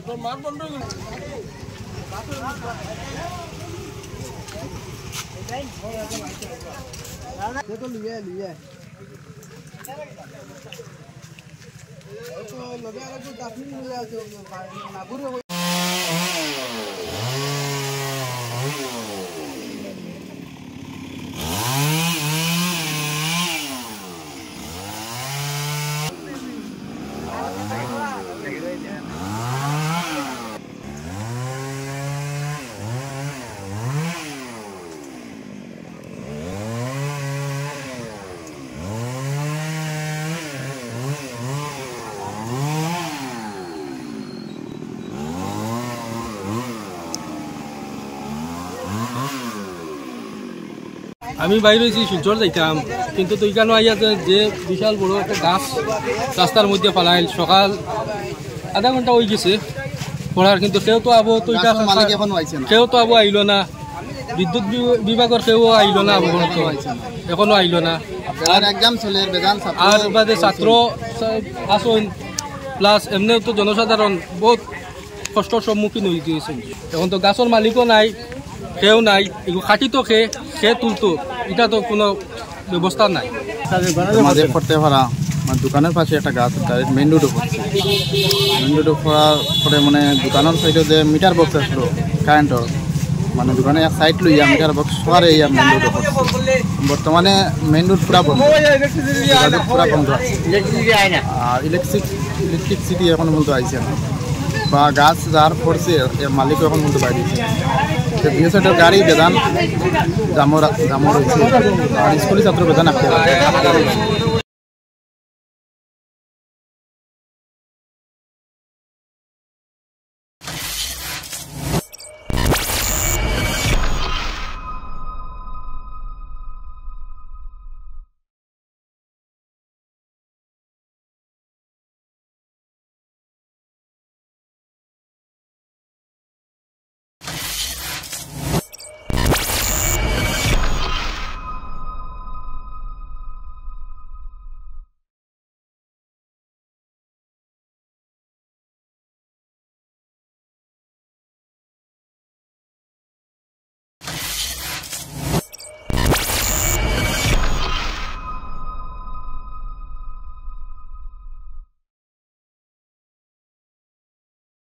তোর মার বন্ধ তো লিয়ে লিয়ে তো লগে আর তো আপনি লিয়ে আছে না ঘুরে আমি বাইরে হয়েছি শিলচর যাইতাম কিন্তু তো এখানে আইয়া যে বিশাল বড় একটা গাছ রাস্তার মধ্যে ফালাইল সকাল আধা ঘন্টা হয়ে গেছে পড়ার কিন্তু কেউ তো আবো তো কেউ তো আবো আইলো না বিদ্যুৎ বিভাগের কেউ আইলো না আবো এখনো আইলো না আর এক্সাম চলে আর বাদে ছাত্র আসুন প্লাস এমনিও তো জনসাধারণ বহুত কষ্টর সম্মুখীন হয়ে গিয়েছেন এখন তো গাছের মালিকও নাই কেউ নাই এগুলো খাটি তো খেয়ে তুলতো এটা তো কোনো ব্যবস্থা নাই মাঝে পড়তে পারা আমার দোকানের পাশে একটা গাছ মেইন রোডে পড়ছে মেইন রোডে পড়ার পরে মানে দোকানের সাইডে যে মিটার বক্স আসলো কারেন্টর মানে দোকানে এক সাইড লইয়া মিটার বক্স সরে মেইন রোডে পড়ছে বর্তমানে মেইন রোড পুরা বন্ধ পুরা বন্ধ আর ইলেকট্রিসিটি এখন বলতে আইছে না বা গাছ যার পড়ছে এর মালিক এখন বলতে বাইরেছে বিএসএফের গাড়ি বেদান জামর হয়েছে আর স্কুলের ছাত্র বেদান আসতে